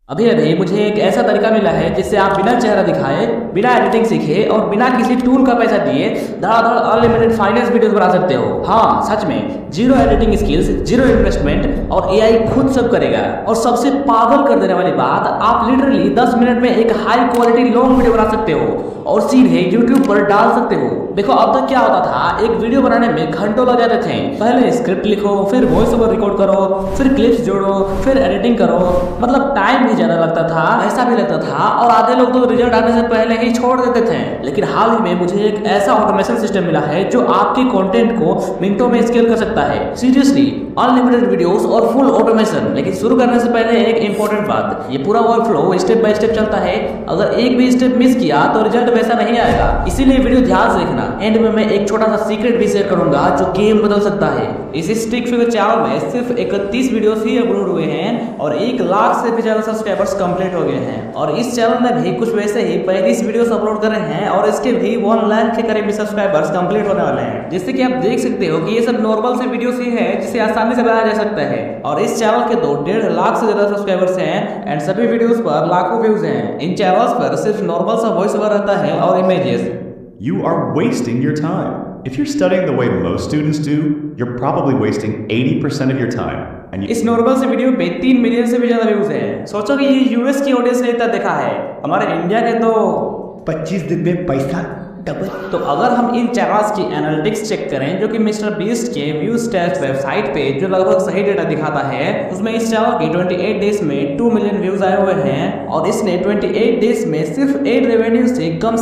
अभी अभी मुझे एक ऐसा तरीका मिला है जिससे आप बिना चेहरा दिखाए, बिना एडिटिंग सीखे और बिना किसी टूल का पैसा दिए धड़ाधड़ अनलिमिटेड फाइनेंस वीडियोस बना सकते हो। हाँ, सच में zero editing skills, zero investment और एआई खुद सब करेगा। और सबसे पागल कर देने वाली बात, आप लिटरली 10 मिनट में एक हाई क्वालिटी लॉन्ग वीडियो बना सकते हो और सीधे यूट्यूब पर डाल सकते हो। देखो, अब तक क्या होता था, एक वीडियो बनाने में घंटों लग जाते थे। पहले स्क्रिप्ट लिखो, फिर वॉइस ओवर रिकॉर्ड करो, फिर क्लिप्स जोड़ो, फिर एडिटिंग करो, मतलब टाइम भी ज्यादा लगता था, ऐसा भी लगता था और आधे लोग तो रिजल्ट आने से पहले ही छोड़ देते थे। लेकिन हाल ही में मुझे एक ऐसा ऑटोमेशन सिस्टम मिला है जो आपके कंटेंट को मिनटों में स्केल कर सकता है। सीरियसली, अनलिमिटेड वीडियोस और फुल ऑटोमेशन। लेकिन शुरू करने से पहले एक इंपॉर्टेंट बात, ये पूरा वर्कफ्लो स्टेप बाय स्टेप चलता है। अगर एक भी स्टेप मिस किया तो रिजल्ट वैसा नहीं आएगा, इसीलिए वीडियो ध्यान से देखना। एंड में मैं एक छोटा सा सीक्रेट भी शेयर करूंगा जो गेम बदल सकता है। इस स्टिक फिगर चैनल में सिर्फ 31 वीडियोस ही अपलोड हुए हैं और 1 लाख से भी ज्यादा सब्सक्राइबर्स कंप्लीट हो गए हैं। और इस चैनल ने भी कुछ वैसे ही 35 वीडियोस अपलोड करे हैं और इसके भी 1 लाख के करीब सब्सक्राइबर्स कंप्लीट होने वाले हैं। जिससे कि आप देख सकते हो कि ये सब नॉर्मल से वीडियोस ही है जिसे आसानी से बनाया जा सकता है। और इस चैनल के तो 1.5 लाख से ज्यादा सब्सक्राइबर्स हैं एंड सभी वीडियोस पर लाखों व्यूज हैं। इन चैनल्स पर सिर्फ नॉर्मल सा वॉइस ओवर रहता है और images. You are wasting your time. If you're studying the way most students do, you're probably wasting 80% of your time. इस नॉर्मल से वीडियो पे 3 मिलियन से भी ज्यादा व्यूज हैं। सोचो कि ये यूएस की ऑडियंस ने इतना देखा है, हमारे इंडिया के तो 25 दिन में पैसा डबल। तो अगर हम इन चैनल्स की एनालिटिक्स चेक करें, जो कि मिस्टर बीस्ट के व्यूज टेस्ट वेबसाइट पे जो लगभग सही डेटा दिखाता है, उसमें इस चैनल की 28 डेज में 2 मिलियन व्यूज आए हुए हैं और इसने 28 डेज में सिर्फ एड रेवेन्यू से कम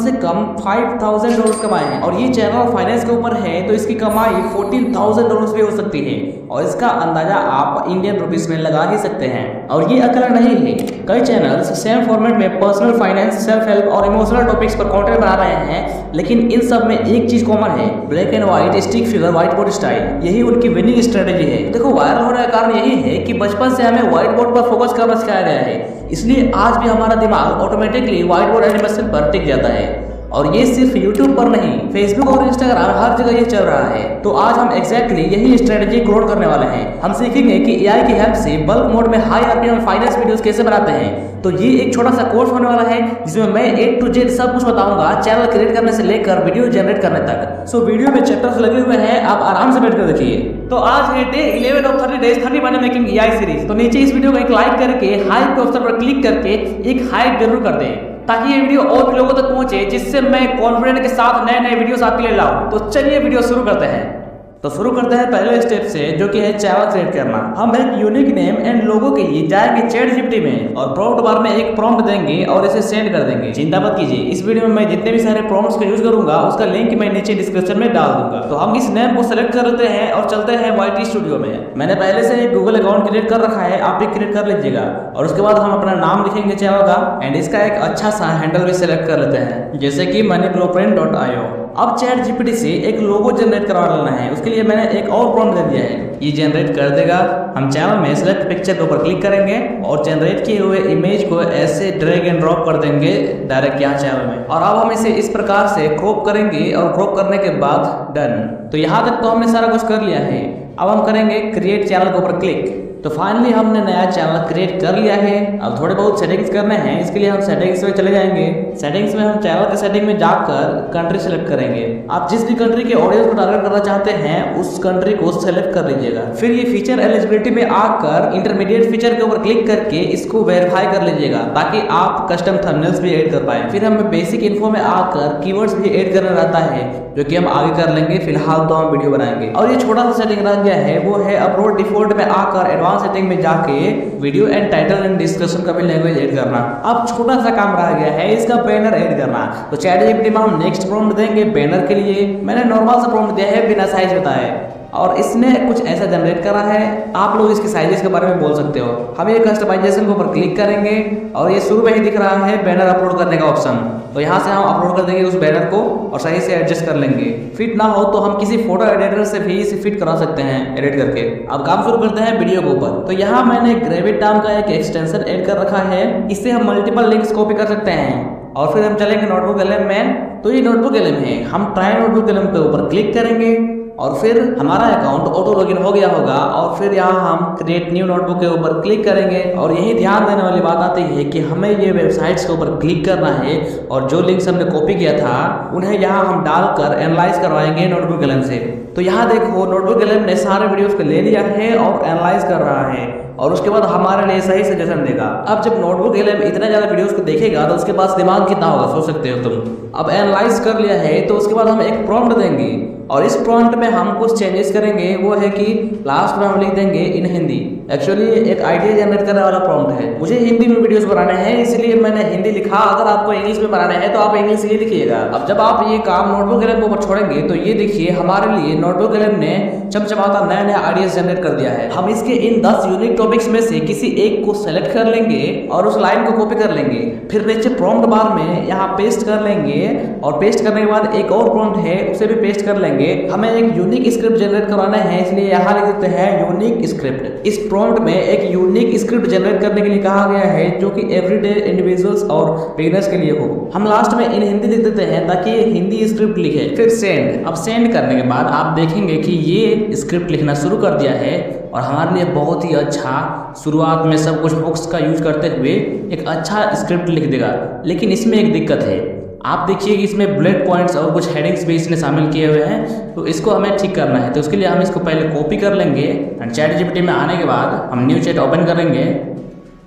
$5,000 कमाए हैं। और ये चैनल फाइनेंस के ऊपर है तो इसकी कमाई $14,000 भी हो सकती है और इसका अंदाजा आप इंडियन रुपीस में लगा ही सकते हैं। और ये अकेला नहीं है, कई चैनल्स सेम फॉर्मेट में पर्सनल फाइनेंस, सेल्फ हेल्प और इमोशनल टॉपिक्स पर कंटेंट बना रहे हैं। लेकिन इन सब में एक चीज कॉमन है, black and white stick figure white board style. यही उनकी विनिंग स्ट्रेटेजी है। देखो, वायरल होने का कारण यही है कि बचपन से हमें व्हाइट बोर्ड पर फोकस करना सिखाया गया है, इसलिए आज भी हमारा दिमाग ऑटोमेटिकली व्हाइट बोर्ड एनिमेशन पर टिक जाता है। और ये सिर्फ YouTube पर नहीं, Facebook और Instagram हर जगह ये चल रहा है। तो आज हम एग्जैक्टली यही स्ट्रेटेजी एक्सप्लोर करने वाले हैं। हम सीखेंगे कि AI की हेल्प से बल्क मोड में हाई आरपीएम फाइनेंस वीडियोस कैसे बनाते हैं। तो ये एक छोटा सा कोर्स होने वाला है जिसमें मैं A to Z सब कुछ बताऊंगा, चैनल क्रिएट करने से लेकर वीडियो जनरेट करने तक। सो वीडियो में चैप्टर्स लगे हुए हैं, आप आराम से बैठ कर देखिए। तो आज है day 11 of 30 days 30 money making AI series. तो नीचे इस वीडियो को एक लाइक करके हाइप के ऑप्शन पर क्लिक करके एक हाइप जरूर कर दें ताकि ये वीडियो और भी लोगों तक पहुंचे, जिससे मैं कॉन्फिडेंट के साथ नए नए वीडियोस आपके लिए लाऊं। तो चलिए वीडियो शुरू करते हैं। तो शुरू करते हैं पहले स्टेप से, जो कि है चैनल क्रिएट करना। हम एक यूनिक नेम एंड लोगो के लिए जाएंगे ChatGPT में और प्रॉम्प्ट बार में एक प्रॉम्प्ट देंगे और इसे सेंड कर देंगे। चिंता मत कीजिए, इस वीडियो में मैं जितने भी सारे प्रॉम्प्ट्स का यूज करूंगा उसका लिंक मैं नीचे डिस्क्रिप्शन में डाल दूंगा। तो हम इस नेम को सेलेक्ट कर लेते हैं और चलते हैं YT स्टूडियो में। मैंने पहले से एक गूगल अकाउंट क्रिएट कर रखा है, आप भी क्रिएट कर लीजिएगा। और उसके बाद हम अपना नाम लिखेंगे चैनल का एंड इसका एक अच्छा सा हैंडल भी सेलेक्ट कर लेते हैं, जैसे कि moneyblowprint.io। अब ChatGPT से एक लोगो जनरेट करवा लेना है। उसके लिए मैंने एक और प्रॉम्प्ट दे दिया है, ये जनरेट कर देगा। हम चैनल में सेलेक्ट पिक्चर के ऊपर क्लिक करेंगे और जनरेट किए हुए इमेज को ऐसे ड्रैग एंड ड्रॉप कर देंगे डायरेक्ट यहाँ चैनल में। और अब हम इसे इस प्रकार से क्रॉप करेंगे और क्रॉप करने के बाद डन। तो यहाँ तक तो हमने सारा कुछ कर लिया है। अब हम करेंगे क्रिएट चैनल के ऊपर क्लिक। तो फाइनली हमने नया चैनल क्रिएट कर लिया है। अब थोड़े बहुत सेटिंग्स करने हैं, इसके लिए हम सेटिंग्स में चले जाएंगे। सेटिंग्स में हम चैनल के सेटिंग में जाकर कंट्री सेलेक्ट करेंगे। आप जिस भी कंट्री के ऑडियंस को टारगेट करना चाहते हैं उस कंट्री को सेलेक्ट कर लीजिएगा। फिर ये फीचर एलिजिबिलिटी में आकर इंटरमीडिएट फीचर के ऊपर क्लिक करके इसको वेरीफाई कर लीजिएगा ताकि आप कस्टम थंबनेल्स भी ऐड कर पाए। फिर हमें बेसिक इन्फो में आकर कीवर्ड्स भी ऐड करना रहता है, जो कि हम आगे कर लेंगे। फिलहाल तो हम वीडियो बनाएंगे। और ये छोटा सा सेटिंग रह गया है, वो है अपलोड डिफॉल्ट में आकर एडवांस सेटिंग में जाके video and title and description का भी लैंग्वेज ऐड करना। अब छोटा सा काम रह गया है, इसका बैनर ऐड करना। तो ChatGPT में हम नेक्स्ट प्रॉम्प्ट देंगे बैनर के लिए। मैंने नॉर्मल सा प्रॉम्प्ट दिया है बिना साइज बताए और इसने कुछ ऐसा जनरेट करा है। आप लोग इसके साइजेस के बारे में बोल सकते हो। हम ये कस्टमाइजेशन के ऊपर क्लिक करेंगे और ये शुरू में ही दिख रहा है बैनर अपलोड करने का ऑप्शन। तो यहाँ से हम अपलोड कर देंगे उस बैनर को और सही से एडजस्ट कर लेंगे। फिट ना हो तो हम किसी फोटो एडिटर से भी इसे फिट करा सकते हैं एडिट करके। अब काम शुरू करते हैं वीडियो के ऊपर। तो यहाँ मैंने ग्रेविट नाम का एक एक्सटेंशन ऐड कर रखा है, इससे हम मल्टीपल लिंक्स कॉपी कर सकते हैं। और फिर हम चलेंगे नोटबुक एलएम में। तो ये नोटबुक एलएम है, हम ट्राई नोटबुक एलएम के ऊपर क्लिक करेंगे और फिर हमारा अकाउंट ऑटो लॉगिन हो गया होगा और फिर यहाँ हम क्रिएट न्यू नोटबुक के ऊपर क्लिक करेंगे। और यही ध्यान देने वाली बात आती है कि हमें ये वेबसाइट्स के ऊपर क्लिक करना है और जो लिंक्स हमने कॉपी किया था उन्हें यहाँ हम डालकर एनालाइज करवाएंगे नोटबुक LM से। तो यहाँ देखो नोटबुक LM ने सारे वीडियोस को ले लिया है और एनालाइज कर रहा है और उसके बाद हमारे लिए सही सजेशन देगा। अब जब नोटबुक LM इतने ज्यादा वीडियोस को देखेगा तो उसके पास दिमाग कितना होगा सोच सकते हो तुम। अब एनालाइज कर लिया है तो उसके बाद हम एक प्रॉम्प्ट देंगे और इस प्रॉम्प्ट में हम कुछ चेंजेस करेंगे। वो है कि लास्ट में हम लिख देंगे इन हिंदी। एक्चुअली एक आइडिया जनरेट करने वाला प्रॉम्प्ट है। मुझे हिंदी में वीडियोस बनाने हैं इसलिए मैंने हिंदी लिखा। अगर आपको इंग्लिश में बनाने हैं तो आप इंग्लिश ही लिखिएगा। अब जब आप ये काम नोटबुक LM के ऊपर छोड़ेंगे तो ये देखिए हमारे लिए नोटबुक LM ने चमचमाता नया नया आइडियाज जनरेट कर दिया है। हम इसके इन 10 यूनिक टॉपिक्स में से किसी एक को सेलेक्ट कर लेंगे और उस लाइन को कॉपी कर लेंगे। फिर नीचे प्रॉम्प्ट बार में यहाँ पेस्ट कर लेंगे और पेस्ट करने के बाद एक और प्रॉम्प्ट है उसे भी पेस्ट कर लेंगे। हमें एक यूनिक स्क्रिप्ट जनरेट करवाना है इसलिए यहाँ लिख देते हैं यूनिक स्क्रिप्ट। इस प्रॉम्प्ट में एक यूनिक स्क्रिप्ट जनरेट करने के लिए कहा गया है जो कि एवरीडे इंडिविजुअल्स और बिगिनर्स के लिए हो। हम लास्ट में इन हिंदी लिख देते हैं ताकि ये हिंदी स्क्रिप्ट लिखे। फिर सेंड। अब सेंड करने के बाद आप देखेंगे कि ये स्क्रिप्ट लिखना शुरू कर दिया है और हमारे लिए बहुत ही अच्छा शुरुआत में सब कुछ बुक्स का यूज करते हुए एक अच्छा स्क्रिप्ट लिख देगा। लेकिन इसमें एक दिक्कत है। आप देखिए कि इसमें बुलेट पॉइंट्स और कुछ हेडिंग्स भी इसने शामिल किए हुए हैं तो इसको हमें ठीक करना है। तो उसके लिए हम इसको पहले कॉपी कर लेंगे और ChatGPT में आने के बाद हम न्यू चैट ओपन करेंगे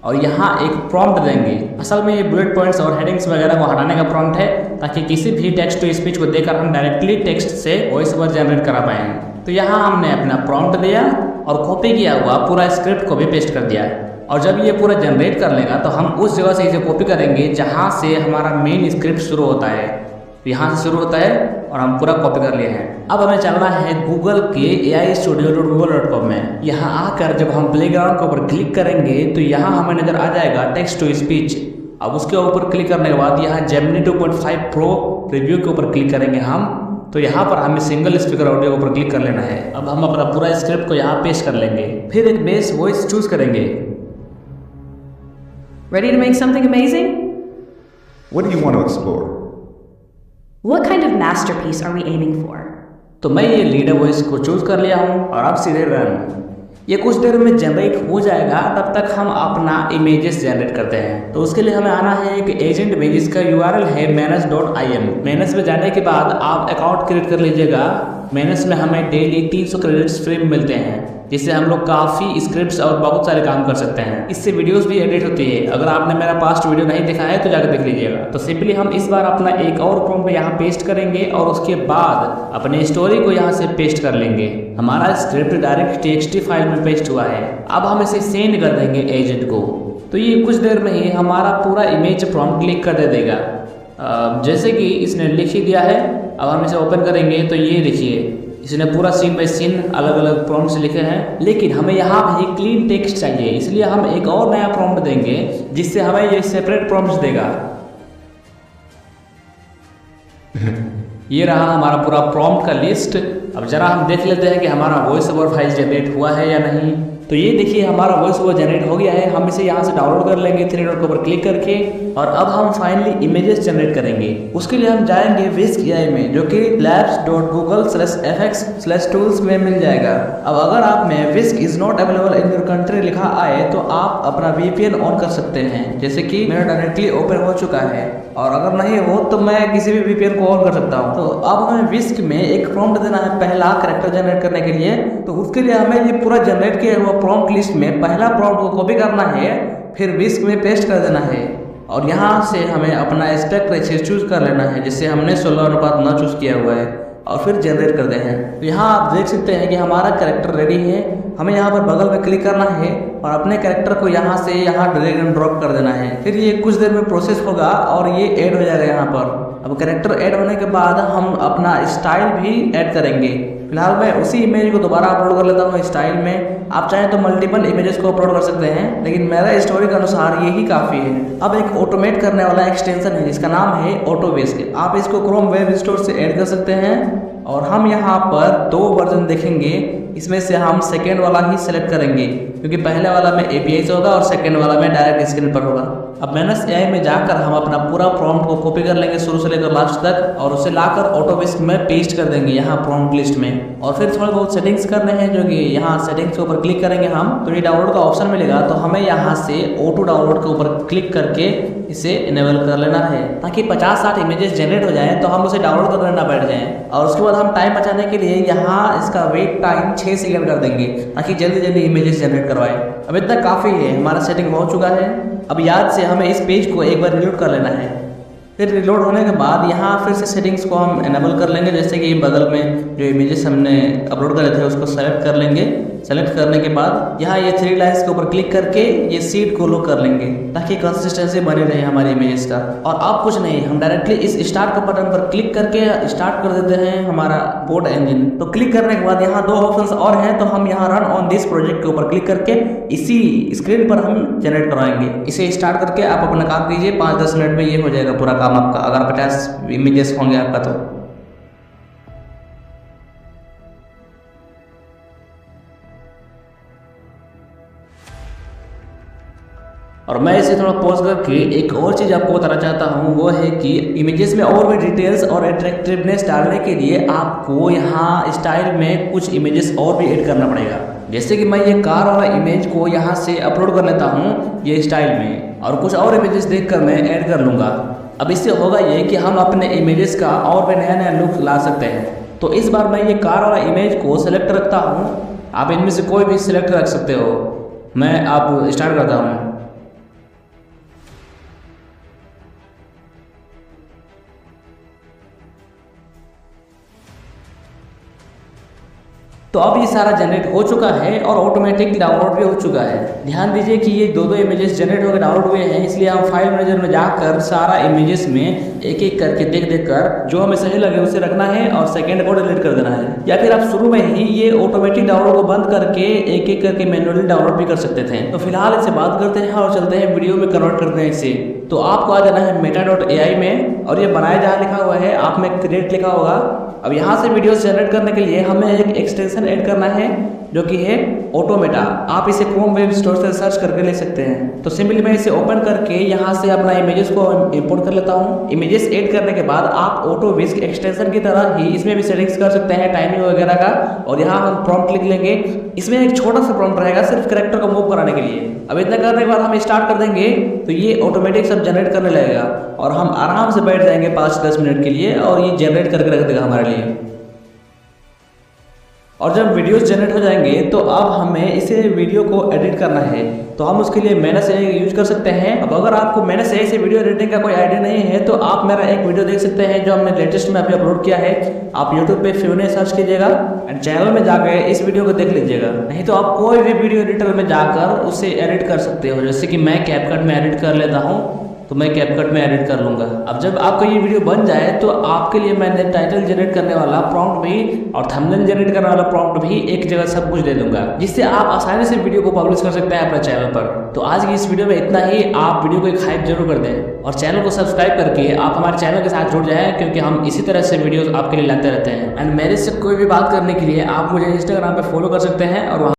और यहाँ एक प्रॉम्प्ट देंगे। असल में ये बुलेट पॉइंट्स और हेडिंग्स वगैरह को हटाने का प्रॉम्प्ट है ताकि किसी भी टेक्स्ट टू स्पीच को देकर हम डायरेक्टली टेक्स्ट से वॉइस ओवर जनरेट करा पाएँ। तो यहाँ हमने अपना प्रॉम्प्ट दिया और कॉपी किया हुआ पूरा स्क्रिप्ट को भी पेस्ट कर दिया और जब ये पूरा जनरेट कर लेगा तो हम उस जगह से इसे कॉपी करेंगे जहाँ से हमारा मेन स्क्रिप्ट शुरू होता है। तो यहाँ से शुरू होता है और हम पूरा कॉपी कर लिए हैं। अब हमें चलना है गूगल के aistudio.google.com में। यहाँ आकर जब हम प्लेग्राउंड के ऊपर क्लिक करेंगे तो यहाँ हमें नजर आ जाएगा टेक्स्ट टू स्पीच। अब उसके ऊपर क्लिक करने के बाद यहाँ Gemini 2.5 Pro रिव्यू के ऊपर क्लिक करेंगे हम। तो यहाँ पर हमें सिंगल स्पीकर ऑडियो के ऊपर क्लिक कर लेना है। अब हम अपना पूरा स्क्रिप्ट को यहाँ पेस्ट कर लेंगे। फिर एक बेस वॉइस चूज करेंगे। Ready to make something amazing? What do you want to explore? What kind of masterpiece are we aiming for? तो मैं ये लीडर वॉइस को चूज कर लिया हूँ और अब सीधे रन। ये कुछ देर में जनरेट हो जाएगा। तब तक हम अपना इमेजेस जनरेट करते हैं। तो उसके लिए हमें आना है एक एजेंट में जिसका URL है manus.im। manus में जाने के बाद आप अकाउंट क्रिएट कर लीजिएगा। manus में हमें डेली 300 क्रेडिट्स फ्री मिलते हैं जिससे हम लोग काफ़ी स्क्रिप्ट्स और बहुत सारे काम कर सकते हैं। इससे वीडियोस भी एडिट होती है। अगर आपने मेरा पास्ट वीडियो नहीं देखा है तो जाकर देख लीजिएगा। तो सिंपली हम इस बार अपना एक और प्रॉम्प्ट यहाँ पेस्ट करेंगे और उसके बाद अपने स्टोरी को यहाँ से पेस्ट कर लेंगे। हमारा स्क्रिप्ट डायरेक्ट TXT फाइल में पेस्ट हुआ है। अब हम इसे सेंड कर देंगे एजेंट को। तो ये कुछ देर में ही हमारा पूरा इमेज प्रॉम्प्ट क्लिक कर दे देगा। जैसे कि इसने लिख ही दिया है। अब हम इसे ओपन करेंगे तो ये देखिए इसने पूरा सीन बाय सीन अलग अलग प्रॉम्प्ट से लिखे हैं। लेकिन हमें यहाँ भी क्लीन टेक्स्ट चाहिए इसलिए हम एक और नया प्रॉम्प्ट देंगे जिससे हमें ये सेपरेट प्रॉम्प्ट्स देगा। ये रहा हमारा पूरा प्रॉम्प्ट का लिस्ट। अब जरा हम देख लेते हैं कि हमारा वॉइस ओवर फाइल जनरेट हुआ है या नहीं। तो ये देखिए हमारा वॉइस ओवर जनरेट हो गया है। हम इसे यहाँ से डाउनलोड कर लेंगे 3 डॉट के ऊपर क्लिक करके और अब हम फाइनली इमेजेस जनरेट करेंगे। उसके लिए हम जाएंगे Whisk AI में जो कि labs.google/fx/tools में मिल जाएगा। अब अगर आप में Whisk is not available in your country लिखा आए तो आप अपना VPN ऑन कर सकते हैं जैसे कि मेरा डायरेक्टली ओपन हो चुका है और अगर नहीं हो तो मैं किसी भी VPN को ऑन कर सकता हूँ। तो अब हमें Whisk में एक प्रॉम्प्ट देना है पहला कैरेक्टर जनरेट करने के लिए। तो उसके लिए हमें ये पूरा जनरेट किया हुआ प्रॉम्प्ट लिस्ट में पहला प्रॉम्प्ट को कॉपी करना है फिर Whisk में पेस्ट कर देना है और यहाँ से हमें अपना एस्पेक्ट रेशियो चूज कर लेना है जिससे हमने 16:9 चूज किया हुआ है और फिर जनरेट कर दे हैं। तो यहाँ आप देख सकते हैं कि हमारा कैरेक्टर रेडी है। हमें यहाँ पर बगल में क्लिक करना है और अपने कैरेक्टर को यहाँ से यहाँ ड्रैग एंड ड्रॉप कर देना है। फिर ये कुछ देर में प्रोसेस होगा और ये ऐड हो जाएगा यहाँ पर। अब कैरेक्टर ऐड होने के बाद हम अपना स्टाइल भी ऐड करेंगे। फिलहाल मैं उसी इमेज को दोबारा अपलोड कर लेता हूँ स्टाइल में। आप चाहें तो मल्टीपल इमेजेस को अपलोड कर सकते हैं लेकिन मेरा स्टोरी के अनुसार यही काफ़ी है। अब एक ऑटोमेट करने वाला एक्सटेंशन है जिसका नाम है ऑटो Whisk। आप इसको क्रोम वेब स्टोर से ऐड कर सकते हैं और हम यहाँ पर 2 वर्जन देखेंगे, इसमें से हम सेकेंड वाला ही सिलेक्ट करेंगे क्योंकि पहले वाला में API से होगा और सेकेंड वाला में डायरेक्ट स्क्रीन पर होगा। अब मैनस AI में जाकर हम अपना पूरा प्रॉम्प्ट को कॉपी कर लेंगे शुरू से लेकर लास्ट तक और उसे लाकर ऑटोविस्क में पेस्ट कर देंगे यहाँ प्रॉम्प्ट लिस्ट में। और फिर थोड़ा बहुत सेटिंग्स करने हैं जो कि यहाँ सेटिंग्स के ऊपर क्लिक करेंगे हम तो ये डाउनलोड का ऑप्शन मिलेगा, तो हमें यहाँ से ऑटो डाउनलोड के ऊपर क्लिक करके इसे इनेबल कर लेना है ताकि 50-60 इमेजेस जनरेट हो जाएं तो हम उसे डाउनलोड करने ना बैठ जाएं। और उसके बाद हम टाइम बचाने के लिए यहाँ इसका वेट टाइम 6 सेकंड कर देंगे ताकि जल्दी जल्दी इमेजेस जनरेट करवाएं। अब इतना काफ़ी है, हमारा सेटिंग हो चुका है। अब याद से हमें इस पेज को एक बार रिलोड कर लेना है। फिर रिलोड होने के बाद यहाँ फिर से सेटिंग्स को हम इनेबल कर लेंगे, जैसे कि बगल में जो इमेजेस हमने अपलोड करे थे उसको सेलेक्ट कर लेंगे। सेलेक्ट करने के बाद यहाँ ये 3 लाइन्स के ऊपर क्लिक करके ये सीड को लॉक कर लेंगे ताकि कंसिस्टेंसी बनी रहे हमारी इमेजेस का। और अब कुछ नहीं, हम डायरेक्टली इस स्टार्ट का बटन पर क्लिक करके स्टार्ट कर देते हैं हमारा बोट इंजन। तो क्लिक करने के बाद यहाँ 2 ऑप्शंस और हैं, तो हम यहाँ रन ऑन दिस प्रोजेक्ट के ऊपर क्लिक करके इसी स्क्रीन पर हम जनरेट करवाएंगे। इसे स्टार्ट करके आप अपना काम कीजिए, 5-10 मिनट में ये हो जाएगा पूरा काम आपका, अगर 50 इमेजेस होंगे आपका तो। और मैं इसे थोड़ा पॉज करके एक और चीज़ आपको बताना चाहता हूँ, वो है कि इमेजेस में और भी डिटेल्स और अट्रैक्टिवनेस डालने के लिए आपको यहाँ स्टाइल में कुछ इमेजेस और भी ऐड करना पड़ेगा। जैसे कि मैं ये कार वाला इमेज को यहाँ से अपलोड कर लेता हूँ ये स्टाइल में, और कुछ और इमेजेस देखकर मैं ऐड कर लूँगा। अब इससे होगा ये कि हम अपने इमेजेस का और भी नया नया लुक ला सकते हैं। तो इस बार मैं ये कार वाला इमेज को सिलेक्ट रखता हूँ, आप इनमें से कोई भी सिलेक्ट रख सकते हो। मैं आप स्टार्ट करता हूँ। तो अब ये सारा जनरेट हो चुका है और ऑटोमेटिक डाउनलोड भी हो चुका है। ध्यान दीजिए कि ये 2 इमेजेस जनरेट होकर डाउनलोड हुए हैं, इसलिए हम फाइल मैनेजर में जाकर सारा इमेजेस में एक एक करके देख कर जो हमें सही लगे उसे रखना है और सेकंड को डिलीट कर देना है। या फिर आप शुरू में ही ये ऑटोमेटिक डाउनलोड को बंद करके एक एक करके मैनुअली डाउनलोड भी कर सकते थे। तो फिलहाल इससे बात करते हैं और चलते हैं वीडियो में कन्वर्ट करते हैं इसे। तो आपको आ जाना है meta.ai में और ये बनाया जहाँ लिखा हुआ है आप में क्रिएट लिखा होगा। अब यहाँ से वीडियोस जनरेट करने के लिए हमें एक एक्सटेंशन ऐड करना है जो कि है ऑटोमेटा। आप इसे क्रोम वेब स्टोर से सर्च करके ले सकते हैं। तो सिंपली मैं इसे ओपन करके यहाँ से अपना इमेजेस को इंपोर्ट कर लेता हूँ। इमेजेस ऐड करने के बाद आप ऑटोविस्क एक्सटेंशन की तरह ही इसमें भी सेटिंग्स कर सकते हैं टाइमिंग वगैरह का, और यहाँ हम प्रॉम्प्ट लिख लेंगे। इसमें एक छोटा सा प्रॉम्प्ट रहेगा सिर्फ कैरेक्टर को मूव कराने के लिए। अब इतना करने के बाद हम स्टार्ट कर देंगे तो ये ऑटोमेटिक सब जनरेट करने लगेगा और हम आराम से बैठ जाएंगे 5-10 मिनट के लिए और ये जनरेट करके रख देगा हमारे लिए। और जब वीडियोस जनरेट हो जाएंगे तो अब हमें इसे वीडियो को एडिट करना है, तो हम उसके लिए मैनस AI यूज कर सकते हैं। अब अगर आपको मैनस AI से वीडियो एडिटिंग का कोई आइडिया नहीं है तो आप मेरा एक वीडियो देख सकते हैं जो हमने लेटेस्ट में अभी अपलोड किया है। आप यूट्यूब पे फ्यूने सर्च कीजिएगा एंड चैनल में जाकर इस वीडियो को देख लीजिएगा। नहीं तो आप कोई भी वीडियो एडिटर में जाकर उसे एडिट कर सकते हो, जैसे कि मैं कैपकट में एडिट कर लेता हूँ तो मैं कैपकट में एडिट कर लूँगा। अब जब आपका ये वीडियो बन जाए तो आपके लिए मैंने टाइटल जनरेट करने वाला प्रॉम्प्ट भी और थंबनेल जनरेट करने वाला प्रॉम्प्ट भी एक जगह सब कुछ दे दूंगा, जिससे आप आसानी से वीडियो को पब्लिश कर सकते हैं अपने चैनल पर। तो आज की इस वीडियो में इतना ही। आप वीडियो को एक हाइप जरूर कर दें और चैनल को सब्सक्राइब करके आप हमारे चैनल के साथ जुड़ जाएं, क्योंकि हम इसी तरह से वीडियोस आपके लिए लाते रहते हैं। एंड मेरे से कोई भी बात करने के लिए आप मुझे इंस्टाग्राम पे फॉलो कर सकते हैं और